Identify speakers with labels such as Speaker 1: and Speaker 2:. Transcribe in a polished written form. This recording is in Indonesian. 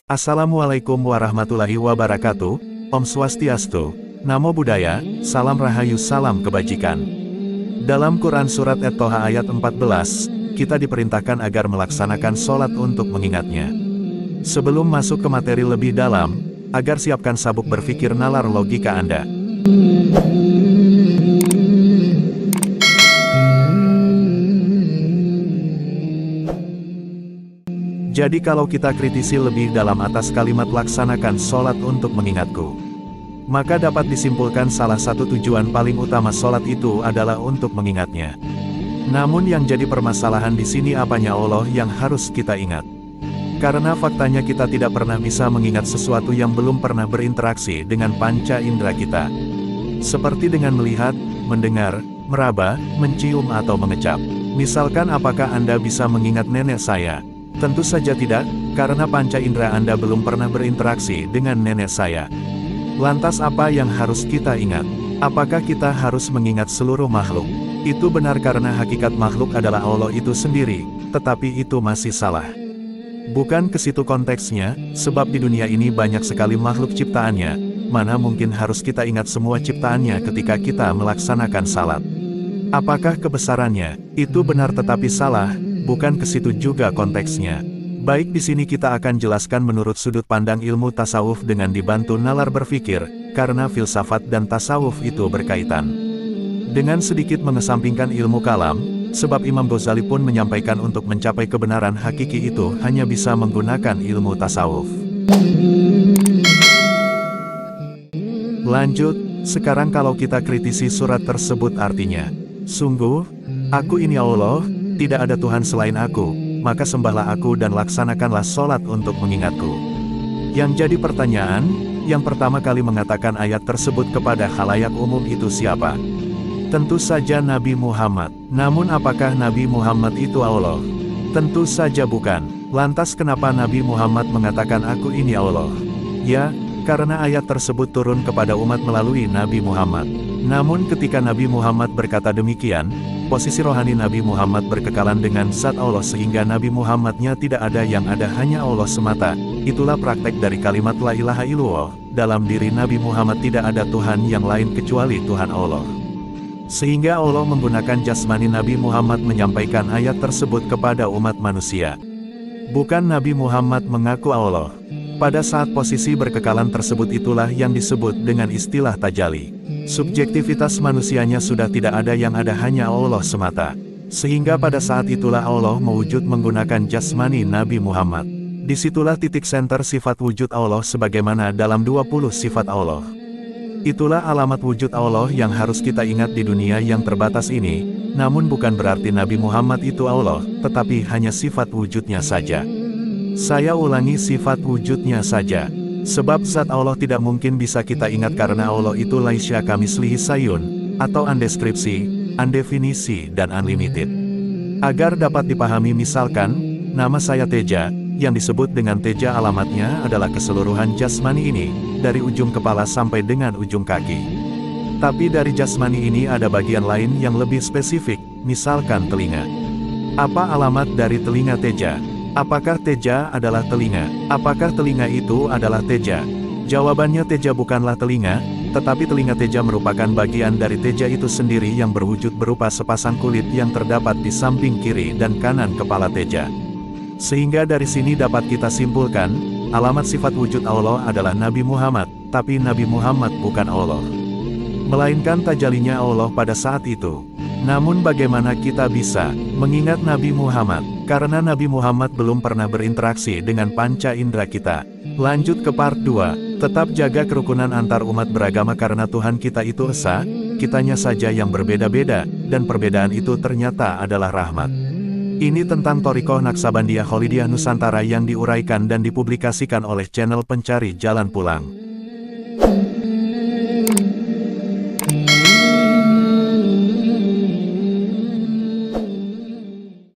Speaker 1: Assalamualaikum warahmatullahi wabarakatuh, Om Swastiastu, Namo Buddhaya, Salam Rahayu Salam Kebajikan. Dalam Quran Surat At-Toha ayat 14, kita diperintahkan agar melaksanakan sholat untuk mengingatnya. Sebelum masuk ke materi lebih dalam, agar siapkan sabuk berpikir nalar logika Anda. Jadi kalau kita kritisi lebih dalam atas kalimat laksanakan sholat untuk mengingatku, maka dapat disimpulkan salah satu tujuan paling utama sholat itu adalah untuk mengingatnya. Namun yang jadi permasalahan di sini apanya Allah yang harus kita ingat? Karena faktanya kita tidak pernah bisa mengingat sesuatu yang belum pernah berinteraksi dengan panca indera kita. Seperti dengan melihat, mendengar, meraba, mencium atau mengecap. Misalkan apakah Anda bisa mengingat nenek saya? Tentu saja tidak, karena panca indera Anda belum pernah berinteraksi dengan nenek saya. Lantas apa yang harus kita ingat? Apakah kita harus mengingat seluruh makhluk? Itu benar karena hakikat makhluk adalah Allah itu sendiri, tetapi itu masih salah. Bukan ke situ konteksnya, sebab di dunia ini banyak sekali makhluk ciptaannya, mana mungkin harus kita ingat semua ciptaannya ketika kita melaksanakan salat. Apakah kebesarannya? Itu benar tetapi salah. Bukan ke situ juga konteksnya. Baik di sini kita akan jelaskan menurut sudut pandang ilmu tasawuf dengan dibantu nalar berpikir, karena filsafat dan tasawuf itu berkaitan. Dengan sedikit mengesampingkan ilmu kalam, sebab Imam Ghazali pun menyampaikan untuk mencapai kebenaran hakiki itu hanya bisa menggunakan ilmu tasawuf. Lanjut, sekarang kalau kita kritisi surat tersebut artinya, sungguh, aku ini Allah, tidak ada Tuhan selain aku, maka sembahlah aku dan laksanakanlah sholat untuk mengingatku. Yang jadi pertanyaan, yang pertama kali mengatakan ayat tersebut kepada khalayak umum itu siapa? Tentu saja Nabi Muhammad. Namun apakah Nabi Muhammad itu Allah? Tentu saja bukan. Lantas kenapa Nabi Muhammad mengatakan aku ini Allah? Ya, karena ayat tersebut turun kepada umat melalui Nabi Muhammad. Namun ketika Nabi Muhammad berkata demikian, posisi rohani Nabi Muhammad berkekalan dengan zat Allah sehingga Nabi Muhammadnya tidak ada yang ada hanya Allah semata. Itulah praktek dari kalimat la ilaha illallah. Dalam diri Nabi Muhammad tidak ada Tuhan yang lain kecuali Tuhan Allah. Sehingga Allah menggunakan jasmani Nabi Muhammad menyampaikan ayat tersebut kepada umat manusia. Bukan Nabi Muhammad mengaku Allah. Pada saat posisi berkekalan tersebut itulah yang disebut dengan istilah tajalli. Subjektivitas manusianya sudah tidak ada yang ada hanya Allah semata. Sehingga pada saat itulah Allah mewujud menggunakan jasmani Nabi Muhammad. Disitulah titik senter sifat wujud Allah sebagaimana dalam 20 sifat Allah. Itulah alamat wujud Allah yang harus kita ingat di dunia yang terbatas ini, namun bukan berarti Nabi Muhammad itu Allah, tetapi hanya sifat wujudnya saja. Saya ulangi sifat wujudnya saja. Sebab zat Allah tidak mungkin bisa kita ingat karena Allah itu laisya kamislihi sayun, atau undeskripsi, undefinisi dan unlimited. Agar dapat dipahami misalkan, nama saya Teja, yang disebut dengan Teja alamatnya adalah keseluruhan jasmani ini, dari ujung kepala sampai dengan ujung kaki. Tapi dari jasmani ini ada bagian lain yang lebih spesifik, misalkan telinga. Apa alamat dari telinga Teja? Apakah Teja adalah telinga? Apakah telinga itu adalah Teja? Jawabannya Teja bukanlah telinga, tetapi telinga Teja merupakan bagian dari Teja itu sendiri yang berwujud berupa sepasang kulit yang terdapat di samping kiri dan kanan kepala Teja. Sehingga dari sini dapat kita simpulkan, alamat sifat wujud Allah adalah Nabi Muhammad, tapi Nabi Muhammad bukan Allah. Melainkan tajalinya Allah pada saat itu. Namun bagaimana kita bisa mengingat Nabi Muhammad? Karena Nabi Muhammad belum pernah berinteraksi dengan panca indera kita. Lanjut ke part 2, tetap jaga kerukunan antar umat beragama karena Tuhan kita itu esa, kitanya saja yang berbeda-beda, dan perbedaan itu ternyata adalah rahmat. Ini tentang Thariqah Naqsabandiyah Khalidiyah Nusantara yang diuraikan dan dipublikasikan oleh channel Pencari Jalan Pulang.